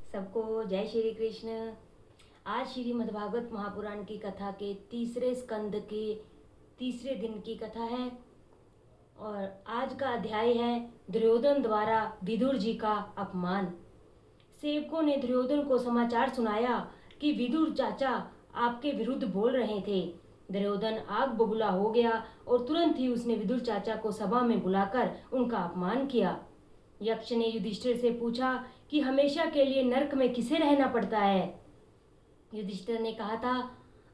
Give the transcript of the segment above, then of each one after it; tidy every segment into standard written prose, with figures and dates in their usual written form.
सबको जय श्री कृष्ण। आज श्रीमद्भागवत महापुराण की कथा के तीसरे स्कंद के तीसरे दिन की कथा है और आज का अध्याय है दुर्योधन द्वारा विदुर जी का अपमान। सेवकों ने दुर्योधन को समाचार सुनाया कि विदुर चाचा आपके विरुद्ध बोल रहे थे। दुर्योधन आग बबूला हो गया और तुरंत ही उसने विदुर चाचा को सभा में बुलाकर उनका अपमान किया। यक्ष ने युधिष्ठिर से पूछा कि हमेशा के लिए नरक में किसे रहना पड़ता है। युधिष्ठिर ने कहा था,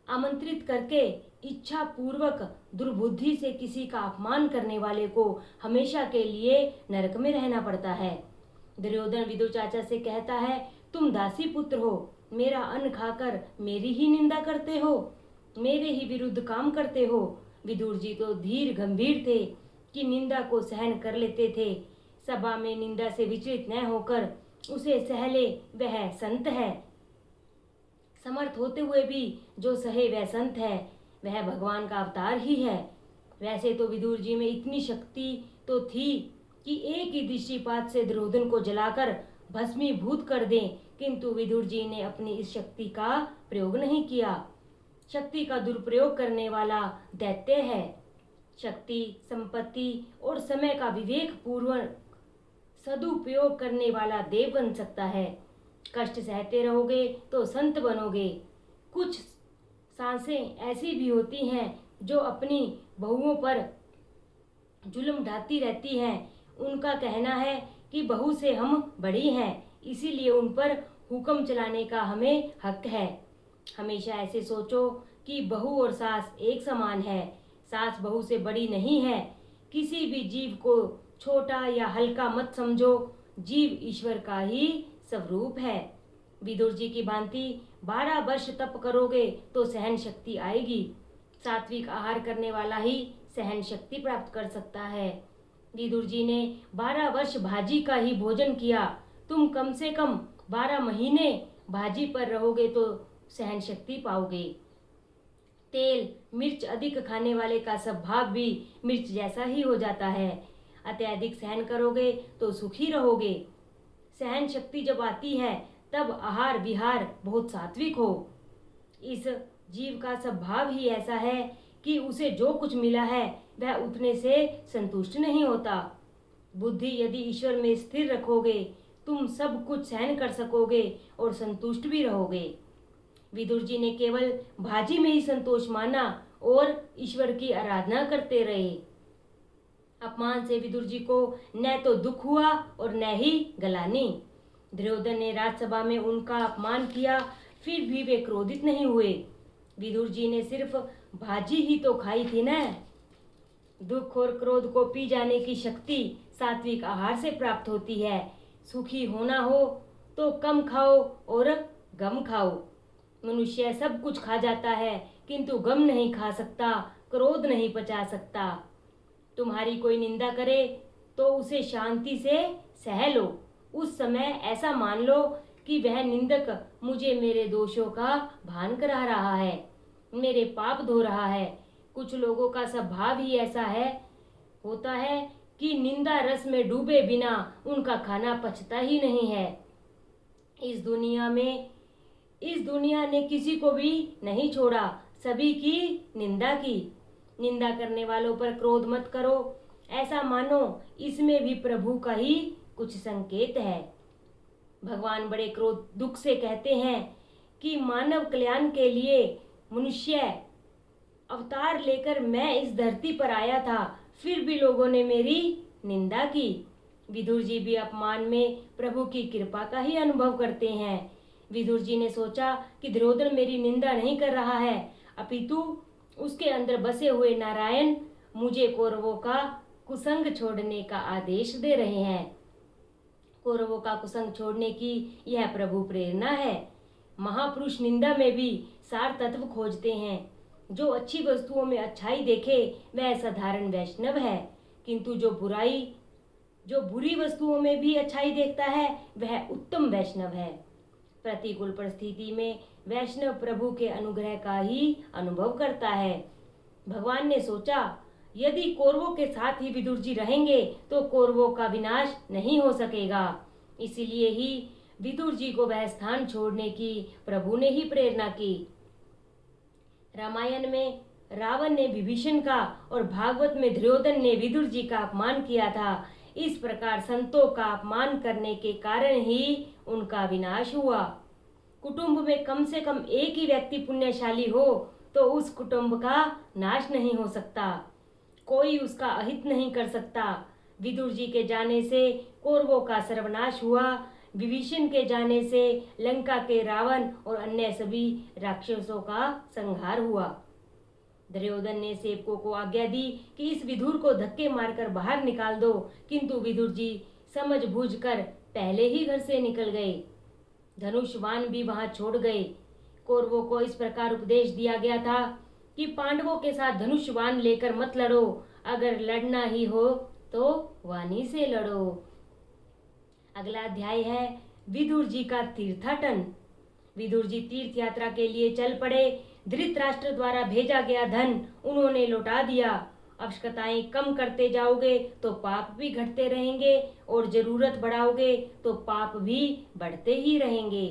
आमंत्रित करके इच्छा पूर्वक दुर्बुद्धि से किसी का अपमान करने वाले को हमेशा के लिए नरक में रहना पड़ता है। दुर्योधन विदुर चाचा से कहता है, तुम दासी पुत्र हो, मेरा अन्न खाकर मेरी ही निंदा करते हो, मेरे ही विरुद्ध काम करते हो। विदुर जी तो धीर गंभीर थे कि निंदा को सहन कर लेते थे। सभा में निंदा से विचलित न होकर उसे सहले वह संत है। समर्थ होते हुए भी जो सहे वह संत है, वह भगवान का अवतार ही है। वैसे तो विदुर जी में इतनी शक्ति तो थी कि एक ही दृष्टिपात से दुर्योधन को जलाकर भस्मीभूत कर दें, किंतु विदुर जी ने अपनी इस शक्ति का प्रयोग नहीं किया। शक्ति का दुरुपयोग करने वाला दैत्य है। शक्ति, संपत्ति और समय का विवेक पूर्वक सदुपयोग करने वाला देव बन सकता है। कष्ट सहते रहोगे तो संत बनोगे। कुछ सांसें ऐसी भी होती हैं जो अपनी बहुओं पर जुल्म ढाती रहती हैं। उनका कहना है कि बहू से हम बड़ी हैं, इसीलिए उन पर हुक्म चलाने का हमें हक है। हमेशा ऐसे सोचो कि बहू और सास एक समान है। सास बहू से बड़ी नहीं है। किसी भी जीव को छोटा या हल्का मत समझो। जीव ईश्वर का ही स्वरूप है। विदुर जी की भांति 12 वर्ष तप करोगे तो सहन शक्ति आएगी। सात्विक आहार करने वाला ही सहन शक्ति प्राप्त कर सकता है। विदुर जी ने 12 वर्ष भाजी का ही भोजन किया। तुम कम से कम 12 महीने भाजी पर रहोगे तो सहन शक्ति पाओगे। तेल मिर्च अधिक खाने वाले का स्वभाव भी मिर्च जैसा ही हो जाता है। अत्यधिक सहन करोगे तो सुखी रहोगे। सहन शक्ति जब आती है तब आहार विहार बहुत सात्विक हो। इस जीव का स्वभाव ही ऐसा है कि उसे जो कुछ मिला है वह उतने से संतुष्ट नहीं होता। बुद्धि यदि ईश्वर में स्थिर रखोगे, तुम सब कुछ सहन कर सकोगे और संतुष्ट भी रहोगे। विदुर जी ने केवल भाजी में ही संतोष माना और ईश्वर की आराधना करते रहे। अपमान से विदुर जी को न तो दुख हुआ और न ही गलानी। दुर्योधन ने राजसभा में उनका अपमान किया, फिर भी वे क्रोधित नहीं हुए। विदुर जी ने सिर्फ भाजी ही तो खाई थी न। दुख और क्रोध को पी जाने की शक्ति सात्विक आहार से प्राप्त होती है। सुखी होना हो तो कम खाओ और गम खाओ। मनुष्य सब कुछ खा जाता है किंतु गम नहीं खा सकता, क्रोध नहीं पचा सकता। तुम्हारी कोई निंदा करे तो उसे शांति से सह लो। उस समय ऐसा मान लो कि वह निंदक मुझे मेरे दोषों का भान करा रहा है, मेरे पाप धो रहा है। कुछ लोगों का स्वभाव ही ऐसा होता है कि निंदा रस में डूबे बिना उनका खाना पचता ही नहीं है। इस दुनिया ने किसी को भी नहीं छोड़ा, सभी की निंदा की। निंदा करने वालों पर क्रोध मत करो। ऐसा मानो इसमें भी प्रभु का ही कुछ संकेत है। भगवान बड़े क्रोध दुख से कहते हैं कि मानव कल्याण के लिए मनुष्य अवतार लेकर मैं इस धरती पर आया था, फिर भी लोगों ने मेरी निंदा की। विदुर जी भी अपमान में प्रभु की कृपा का ही अनुभव करते हैं। विदुर जी ने सोचा कि दुर्योधन मेरी निंदा नहीं कर रहा है, अपितु उसके अंदर बसे हुए नारायण मुझे कौरवों का कुसंग छोड़ने का आदेश दे रहे हैं। कौरवों का कुसंग छोड़ने की यह प्रभु प्रेरणा है। महापुरुष निंदा में भी सार तत्व खोजते हैं। जो अच्छी वस्तुओं में अच्छाई देखे वह साधारण वैष्णव है, किंतु जो बुरी वस्तुओं में भी अच्छाई देखता है वह उत्तम वैष्णव है। प्रतिकूल परिस्थिति में वैष्णव प्रभु के अनुग्रह का ही अनुभव करता है। भगवान ने सोचा, यदि कौरवों के साथ ही विदुर जी रहेंगे तो कौरवों का विनाश नहीं हो सकेगा। इसलिए ही विदुर जी को वह स्थान छोड़ने की प्रभु ने ही प्रेरणा की। रामायण में रावण ने विभीषण का और भागवत में दुर्योधन ने विदुर जी का अपमान किया था। इस प्रकार संतों का अपमान करने के कारण ही उनका विनाश हुआ। कुटुंब में कम से कम एक ही व्यक्ति पुण्यशाली हो तो उस कुटुंब का नाश नहीं हो सकता, कोई उसका अहित नहीं कर सकता। विदुर जी के जाने से कौरवों का सर्वनाश हुआ। विभीषण के जाने से लंका के रावण और अन्य सभी राक्षसों का संहार हुआ। दुर्योधन ने सेवकों को आज्ञा दी कि इस विदुर को धक्के मारकर बाहर निकाल दो, किंतु विदुर जी समझ बूझकर पहले ही घर से निकल गए। धनुष बाण भी वहां छोड़ गए। कौरवों को इस प्रकार उपदेश दिया गया था कि पांडवों के साथ धनुष बाण लेकर मत लड़ो, अगर लड़ना ही हो तो वाणी से लड़ो। अगला अध्याय है विदुर जी का तीर्थाटन। विदुर जी तीर्थ यात्रा के लिए चल पड़े। धृतराष्ट्र द्वारा भेजा गया धन उन्होंने लौटा दिया। आवश्यकताएं कम करते जाओगे तो पाप भी घटते रहेंगे और जरूरत बढ़ाओगे तो पाप भी बढ़ते ही रहेंगे।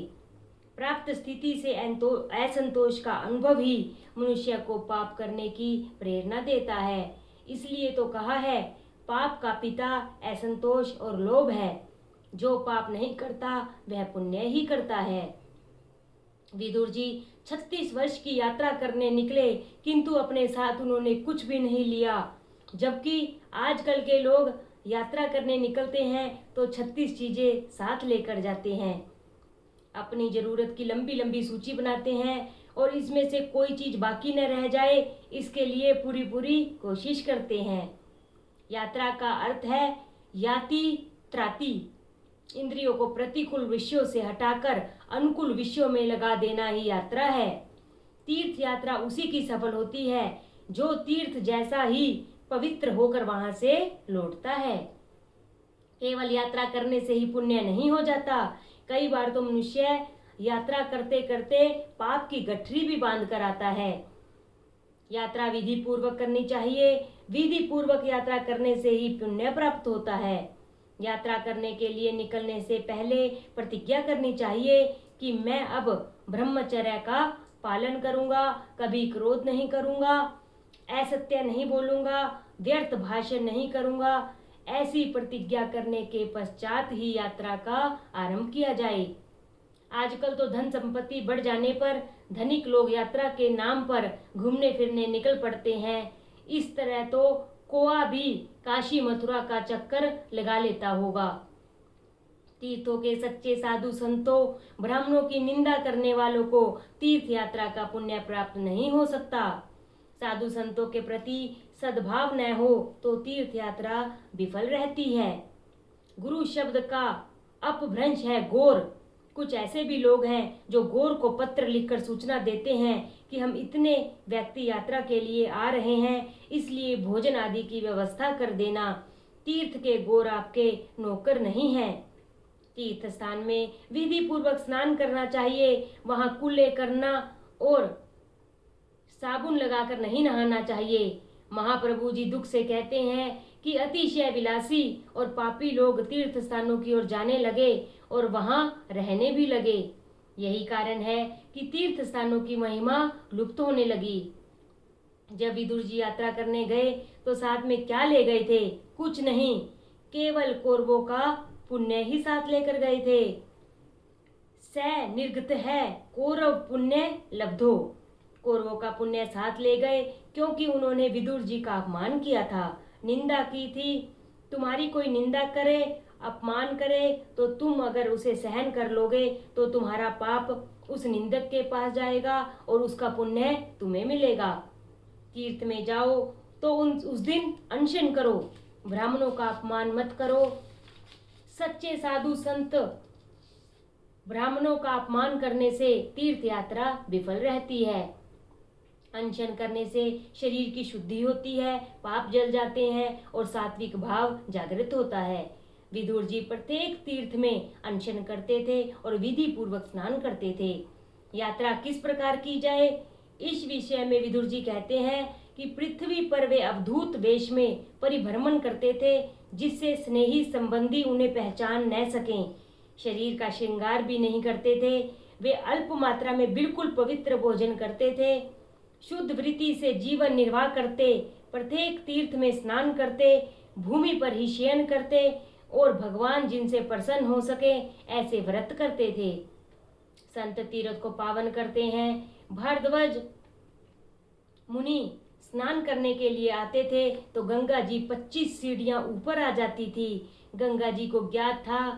प्राप्त स्थिति से असंतोष का अनुभव ही मनुष्य को पाप करने की प्रेरणा देता है। इसलिए तो कहा है, पाप का पिता असंतोष और लोभ है। जो पाप नहीं करता वह पुण्य ही करता है। विदुर जी 36 वर्ष की यात्रा करने निकले, किंतु अपने साथ उन्होंने कुछ भी नहीं लिया। जबकि आजकल के लोग यात्रा करने निकलते हैं तो 36 चीजें साथ लेकर जाते हैं। अपनी जरूरत की लंबी लंबी सूची बनाते हैं और इसमें से कोई चीज बाकी न रह जाए, इसके लिए पूरी पूरी कोशिश करते हैं। यात्रा का अर्थ है याति त्राति, इंद्रियों को प्रतिकूल विषयों से हटाकर अनुकूल विषयों में लगा देना ही यात्रा है। तीर्थ यात्रा उसी की सफल होती है जो तीर्थ जैसा ही पवित्र होकर वहां से लौटता है। केवल यात्रा करने से ही पुण्य नहीं हो जाता। कई बार तो मनुष्य यात्रा करते करते पाप की गठरी भी बांध कर आता है। यात्रा विधि पूर्वक करनी चाहिए। विधि पूर्वक यात्रा करने से ही पुण्य प्राप्त होता है। यात्रा करने के लिए निकलने से पहले प्रतिज्ञा करनी चाहिए कि मैं अब ब्रह्मचर्य का पालन करूंगा, कभी क्रोध नहीं करूंगा, असत्य नहीं बोलूंगा, व्यर्थ भाषण नहीं करूंगा। ऐसी प्रतिज्ञा करने के पश्चात ही यात्रा का आरंभ किया जाए। आजकल तो धन संपत्ति बढ़ जाने पर धनिक लोग यात्रा के नाम पर घूमने फिरने निकल पड़ते हैं। इस तरह तो कोआ भी काशी मथुरा का चक्कर लगा लेता होगा। तीर्थों के सच्चे साधु संतों, ब्राह्मणों की निंदा करने वालों को तीर्थ यात्रा का पुण्य प्राप्त नहीं हो सकता। साधु संतों के प्रति सद्भाव न हो तो तीर्थ यात्रा विफल रहती है। गुरु शब्द का अपभ्रंश है गौर। कुछ ऐसे भी लोग हैं जो गौर को पत्र लिखकर सूचना देते हैं कि हम इतने व्यक्ति यात्रा के लिए आ रहे हैं, इसलिए भोजन आदि की व्यवस्था कर देना। तीर्थ के गौर आपके नौकर नहीं हैं। तीर्थ स्थान में विधि पूर्वक स्नान करना चाहिए। वहां कुल्ले करना और साबुन लगाकर नहीं नहाना चाहिए। महाप्रभु जी दुख से कहते हैं कि अतिशय विलासी और पापी लोग तीर्थ स्थानों की ओर जाने लगे और वहां रहने भी लगे। यही कारण है कि तीर्थ स्थानों की महिमा लुप्त होने लगी। जब विदुर जी यात्रा करने गए तो साथ में क्या ले गए थे? कुछ नहीं, केवल कौरवों का पुण्य ही साथ लेकर गए थे। स निर्गत है कौरव पुण्य लब्धो। कौरवों का पुण्य साथ ले गए क्योंकि उन्होंने विदुर जी का अपमान किया था, निंदा की थी। तुम्हारी कोई निंदा करे, अपमान करे तो तुम अगर उसे सहन कर लोगे तो तुम्हारा पाप उस निंदक के पास जाएगा और उसका पुण्य तुम्हें मिलेगा। तीर्थ में जाओ तो उस दिन अनशन करो, ब्राह्मणों का अपमान मत करो। सच्चे साधु संत ब्राह्मणों का अपमान करने से तीर्थ यात्रा विफल रहती है। अनशन करने से शरीर की शुद्धि होती है, पाप जल जाते हैं और सात्विक भाव जागृत होता है। विदुर जी प्रत्येक तीर्थ में अनशन करते थे और विधि पूर्वक स्नान करते थे। यात्रा किस प्रकार की जाए, इस विषय में विदुर जी कहते हैं कि पृथ्वी पर वे अवधूत वेश में परिभ्रमण करते थे, जिससे स्नेही संबंधी उन्हें पहचान न सकें। शरीर का श्रृंगार भी नहीं करते थे। वे अल्प मात्रा में बिल्कुल पवित्र भोजन करते थे, शुद्ध वृत्ति से जीवन निर्वाह करते, प्रत्येक तीर्थ में स्नान करते, भूमि पर ही शयन करते और भगवान जिनसे प्रसन्न हो सके ऐसे व्रत करते थे। संत तीर्थ को पावन करते हैं। भारद्वाज मुनि स्नान करने के लिए आते थे तो गंगा जी 25 सीढ़ियां ऊपर आ जाती थी। गंगा जी को ज्ञात था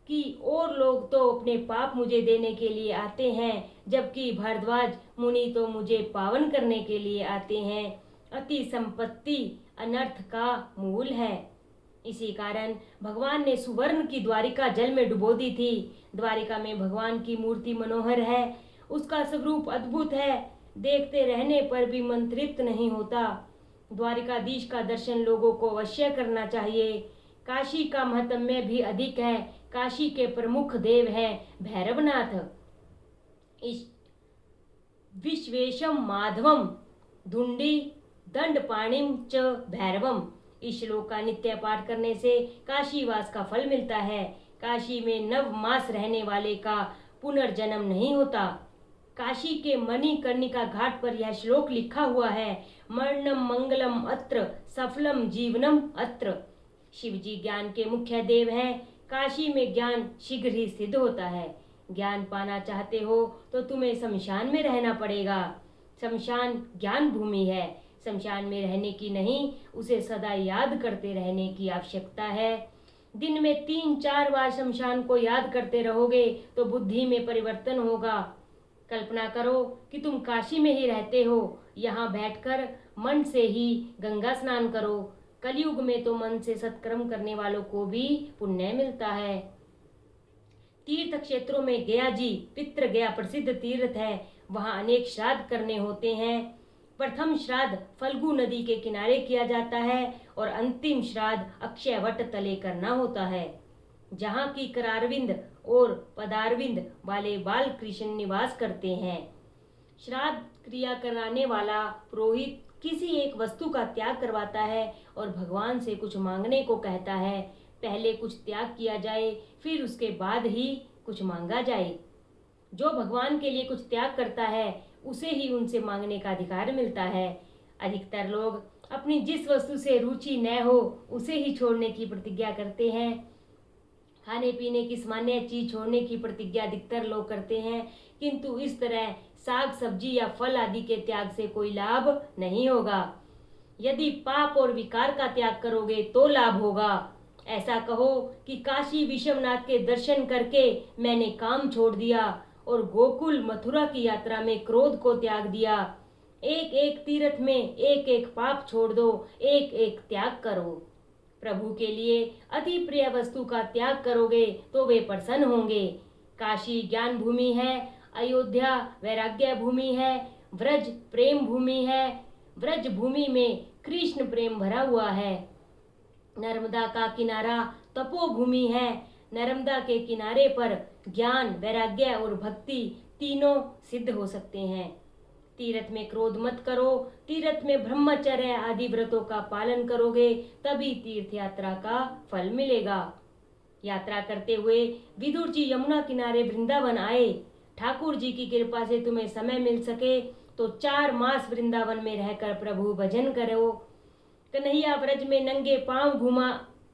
कि और लोग तो अपने पाप मुझे देने के लिए आते हैं, जबकि भारद्वाज मुनि तो मुझे पावन करने के लिए आते हैं। अति संपत्ति अनर्थ का मूल है। इसी कारण भगवान ने सुवर्ण की द्वारिका जल में डुबो दी थी। द्वारिका में भगवान की मूर्ति मनोहर है, उसका स्वरूप अद्भुत है, देखते रहने पर भी मन तृप्त नहीं होता। द्वारिकाधीश का दर्शन लोगों को अवश्य करना चाहिए। काशी का महत्म्य भी अधिक है। काशी के प्रमुख देव हैं भैरवनाथ, विश्वेशम माधवम, धुंडी दंडपाणिम च भैरवम। इस श्लोक का नित्य पाठ करने से काशीवास का फल मिलता है। काशी में 9 मास रहने वाले का पुनर्जन्म नहीं होता। काशी के मणिकर्णिका घाट पर यह श्लोक लिखा हुआ है, मरणम मंगलम अत्र, सफलम जीवनम अत्र। शिवजी ज्ञान के मुख्य देव हैं। काशी में ज्ञान शीघ्र ही सिद्ध होता है। ज्ञान पाना चाहते हो तो तुम्हें शमशान में रहना पड़ेगा। शमशान ज्ञान भूमि है। शमशान में रहने की नहीं, उसे सदा याद करते रहने की आवश्यकता है। दिन में 3-4 बार शमशान को याद करते रहोगे तो बुद्धि में परिवर्तन होगा। कल्पना करो कि तुम काशी में ही रहते हो, यहाँ बैठकर मन से ही गंगा स्नान करो। कलयुग में तो मन से सत्कर्म करने वालों को भी पुण्य मिलता है। तीर्थ क्षेत्रों में गया जी पितृ गया प्रसिद्ध तीर्थ है। वहाँ अनेक श्राद्ध करने होते हैं। प्रथम श्राद्ध फल्गु नदी के किनारे किया जाता है और अंतिम श्राद्ध अक्षय वट तले करना होता है, जहाँ की करारविंद और पदारविंद वाले बाल कृष्ण निवास करते हैं। श्राद्ध क्रिया कराने वाला पुरोहित किसी एक वस्तु का त्याग करवाता है और भगवान से कुछ मांगने को कहता है। पहले कुछ त्याग किया जाए, फिर उसके बाद ही कुछ मांगा जाए। जो भगवान के लिए कुछ त्याग करता है उसे ही उनसे मांगने का अधिकार मिलता है। अधिकतर लोग अपनी जिस वस्तु से रुचि न हो उसे ही छोड़ने की प्रतिज्ञा करते हैं। खाने पीने की सामान्य चीज छोड़ने की प्रतिज्ञा अधिकतर लोग करते हैं, किंतु इस तरह साग सब्जी या फल आदि के त्याग से कोई लाभ नहीं होगा। यदि पाप और विकार का त्याग करोगे तो लाभ होगा। ऐसा कहो कि काशी विश्वनाथ के दर्शन करके मैंने काम छोड़ दिया और गोकुल मथुरा की यात्रा में क्रोध को त्याग दिया। एक एक तीर्थ में एक एक पाप छोड़ दो, एक एक त्याग करो। प्रभु के लिए अति प्रिय वस्तु का त्याग करोगे तो वे प्रसन्न होंगे। काशी ज्ञान भूमि है, अयोध्या वैराग्य भूमि है, व्रज प्रेम भूमि है। व्रज भूमि में कृष्ण प्रेम भरा हुआ है। नर्मदा का किनारा तपोभूमि है। नर्मदा के किनारे पर ज्ञान वैराग्य और भक्ति तीनों सिद्ध हो सकते हैं। तीर्थ में क्रोध मत करो। तीर्थ में ब्रह्मचर्य आदि व्रतों का पालन करोगे तभी तीर्थ यात्रा का फल मिलेगा। यात्रा करते हुए विदुर जी यमुना किनारे वृंदावन आए। ठाकुर जी की कृपा से तुम्हें समय मिल सके तो 4 मास वृंदावन में रहकर प्रभु भजन करो। कन्हैया व्रज में नंगे पांव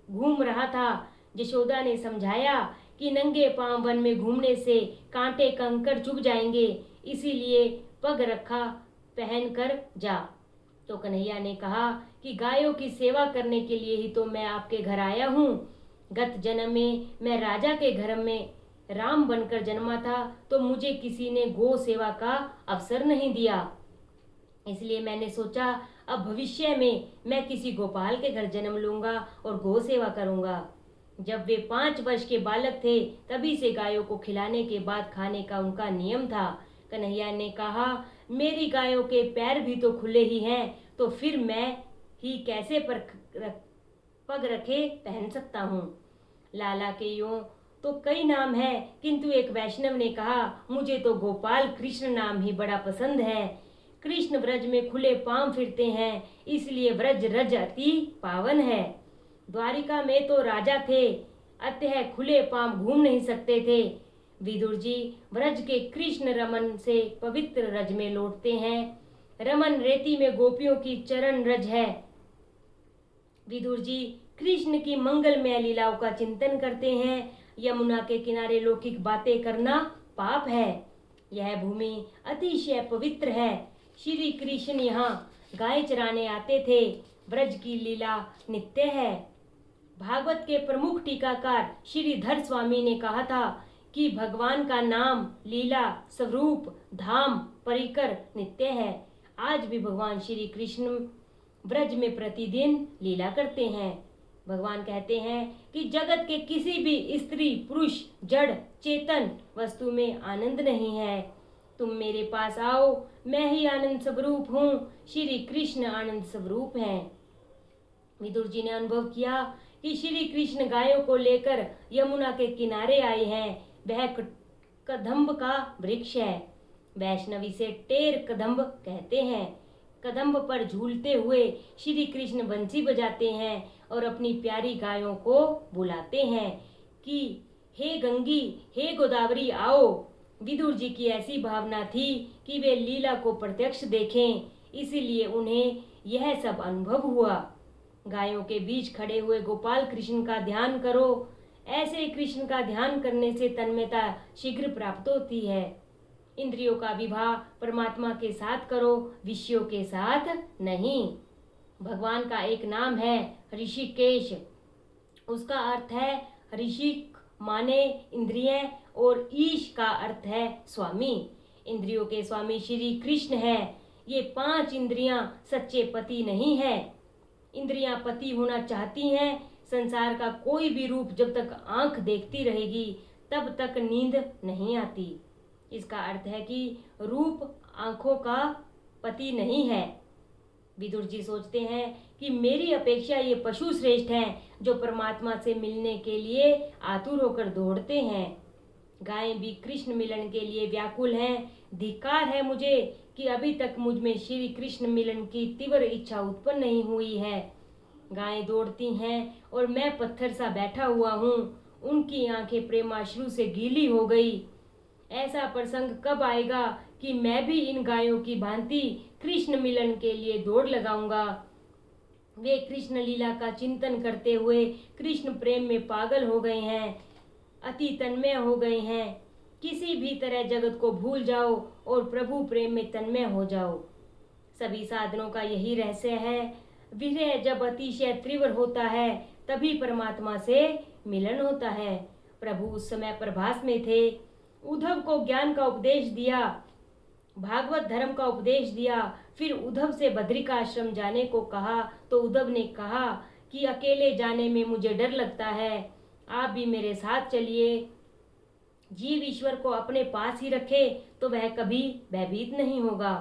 घूम रहा था। यशोदा ने समझाया कि नंगे पांव वन में घूमने से कांटे कंकड़ चुभ जाएंगे, इसीलिए पग रखा पहन कर जा। तो कन्हैया ने कहा कि गायों की सेवा करने के लिए ही तो मैं आपके घर आया हूँ। गत जन्म में मैं राजा के घर में राम बनकर जन्मा था तो मुझे किसी ने गौ सेवा का अवसर नहीं दिया, इसलिए मैंने सोचा अब भविष्य में मैं किसी गोपाल के घर जन्म लूंगा और गौ सेवा करूंगा। जब वे 5 वर्ष के बालक थे तभी से गायों को खिलाने के बाद खाने का उनका नियम था। कन्हैया ने कहा मेरी गायों के पैर भी तो खुले ही हैं, तो फिर मैं ही कैसे पग रखे पहन सकता हूँ। लाला के यूं तो कई नाम है, किंतु एक वैष्णव ने कहा मुझे तो गोपाल कृष्ण नाम ही बड़ा पसंद है। कृष्ण व्रज में खुले पांव फिरते हैं, इसलिए व्रज रज अति पावन है। द्वारिका में तो राजा थे, अतः खुले पांव घूम नहीं सकते थे। विदुर जी ब्रज के कृष्ण रमन से पवित्र रज में लौटते हैं। रमन रेती में गोपियों की चरण रज है। विदुर जी कृष्ण की मंगलमय लीलाओं का चिंतन करते हैं। यमुना के किनारे लौकिक बातें करना पाप है। यह भूमि अतिशय पवित्र है। श्री कृष्ण यहाँ गाय चराने आते थे। ब्रज की लीला नित्य है। भागवत के प्रमुख टीकाकार श्रीधर स्वामी ने कहा था कि भगवान का नाम, लीला, स्वरूप, धाम, परिकर नित्य है। आज भी भगवान श्री कृष्ण ब्रज में प्रतिदिन लीला करते हैं। भगवान कहते हैं कि जगत के किसी भी स्त्री, पुरुष, जड़, चेतन वस्तु में आनंद नहीं है। तुम मेरे पास आओ, मैं ही आनंद स्वरूप हूँ। श्री कृष्ण आनंद स्वरूप हैं। विदुर जी ने अनुभव किया कि श्री कृष्ण गायों को लेकर यमुना के किनारे आए हैं। वह कदम्ब का वृक्ष है। वैष्णवी से टेर कदम्ब कहते हैं। कदम्ब पर झूलते हुए श्री कृष्ण बंसी बजाते हैं और अपनी प्यारी गायों को बुलाते हैं कि हे गंगी, हे गोदावरी आओ। विदुर जी की ऐसी भावना थी कि वे लीला को प्रत्यक्ष देखें, इसीलिए उन्हें यह सब अनुभव हुआ। गायों के बीच खड़े हुए गोपाल कृष्ण का ध्यान करो। ऐसे कृष्ण का ध्यान करने से तन्मयता शीघ्र प्राप्त होती है। इंद्रियों का विवाह परमात्मा के साथ करो, विषयों के साथ नहीं। भगवान का एक नाम है ऋषिकेश। उसका अर्थ है ऋषिक माने इंद्रियां और ईश का अर्थ है स्वामी। इंद्रियों के स्वामी श्री कृष्ण है। ये 5 इंद्रियां सच्चे पति नहीं है। इंद्रियां पति होना चाहती हैं। संसार का कोई भी रूप जब तक आंख देखती रहेगी तब तक नींद नहीं आती। इसका अर्थ है कि रूप आंखों का पति नहीं है। विदुर जी सोचते हैं कि मेरी अपेक्षा ये पशु श्रेष्ठ हैं जो परमात्मा से मिलने के लिए आतुर होकर दौड़ते हैं। गायें भी कृष्ण मिलन के लिए व्याकुल हैं। धिक्कार है मुझे कि अभी तक मुझ में श्री कृष्ण मिलन की तीव्र इच्छा उत्पन्न नहीं हुई है। गायें दौड़ती हैं और मैं पत्थर सा बैठा हुआ हूँ। उनकी आंखें प्रेमाश्रु से गीली हो गई। ऐसा प्रसंग कब आएगा कि मैं भी इन गायों की भांति कृष्ण मिलन के लिए दौड़ लगाऊंगा। वे कृष्ण लीला का चिंतन करते हुए कृष्ण प्रेम में पागल हो गए हैं, अति तन्मय हो गए हैं। किसी भी तरह जगत को भूल जाओ और प्रभु प्रेम में तन्मय हो जाओ। सभी साधनों का यही रहस्य है। विरह जब अतिशय तीव्र होता है तभी परमात्मा से मिलन होता है। प्रभु उस समय प्रभास में थे। उद्धव को ज्ञान का उपदेश दिया, भागवत धर्म का उपदेश दिया। फिर उद्धव से बद्रिकाश्रम जाने को कहा तो उद्धव ने कहा कि अकेले जाने में मुझे डर लगता है, आप भी मेरे साथ चलिए। जीव ईश्वर को अपने पास ही रखे तो वह कभी भयभीत नहीं होगा।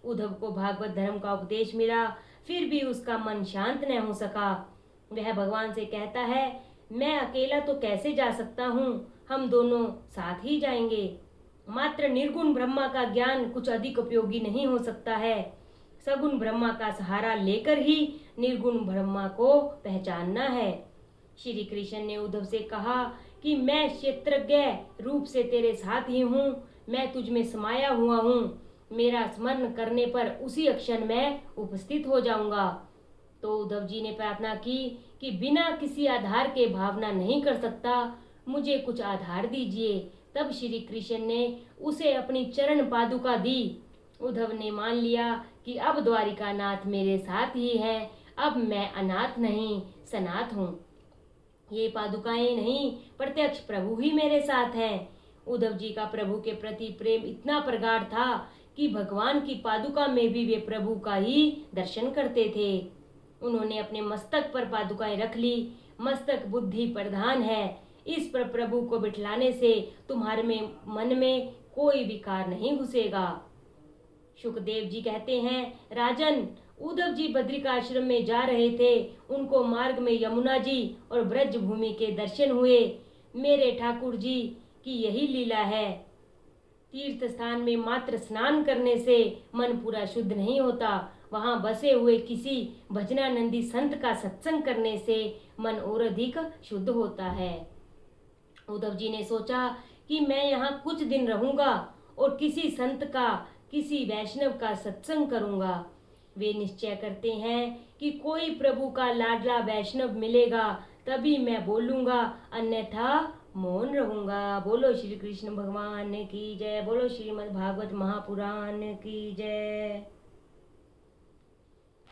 उद्धव को भागवत धर्म का उपदेश मिला, फिर भी उसका मन शांत न हो सका। वह भगवान से कहता है, मैं अकेला तो कैसे जा सकता हूँ, हम दोनों साथ ही जाएंगे। मात्र निर्गुण ब्रह्मा का ज्ञान कुछ अधिक उपयोगी नहीं हो सकता है। सगुण ब्रह्मा का सहारा लेकर ही निर्गुण ब्रह्मा को पहचानना है। श्री कृष्ण ने उद्धव से कहा कि मैं क्षेत्रज्ञ रूप से तेरे साथ ही हूँ, मैं तुझ में समाया हुआ हूँ। मेरा स्मरण करने पर उसी क्षण मैं उपस्थित हो जाऊंगा। तो उद्धव जी ने प्रार्थना की कि बिना किसी आधार के भावना नहीं कर सकता, मुझे कुछ आधार दीजिए। तब श्री कृष्ण ने उसे अपनी चरण पादुका दी। उद्धव ने मान लिया कि अब द्वारिका नाथ मेरे साथ ही है, अब मैं अनाथ नहीं सनाथ हूँ। ये पादुकाएं नहीं, प्रत्यक्ष प्रभु ही मेरे साथ हैं। उद्धव जी का प्रभु के प्रति प्रेम इतना प्रगाढ़ था कि भगवान की पादुका में भी वे प्रभु का ही दर्शन करते थे। उन्होंने अपने मस्तक पर पादुकाएं रख ली। मस्तक बुद्धि प्रधान है, इस पर प्रभु को बिठलाने से तुम्हारे मन में कोई विकार नहीं घुसेगा। शुकदेव जी कहते हैं, राजन, उद्धव जी बद्रिकाश्रम में जा रहे थे। उनको मार्ग में यमुना जी और ब्रज भूमि के दर्शन हुए। मेरे ठाकुर जी की यही लीला है। तीर्थ स्थान में मात्र स्नान करने से मन पूरा शुद्ध नहीं होता, वहां बसे हुए किसी भजनानंदी संत का सत्संग करने से मन और अधिक शुद्ध होता है। उद्धव जी ने सोचा कि मैं यहाँ कुछ दिन रहूंगा और किसी संत का, किसी वैष्णव का सत्संग करूंगा। वे निश्चय करते हैं कि कोई प्रभु का लाडला वैष्णव मिलेगा तभी मैं बोलूंगा, अन्यथा मौन रहूंगा। बोलो श्री कृष्ण भगवान की जय, बोलो श्रीमद् भागवत महापुराण की जय।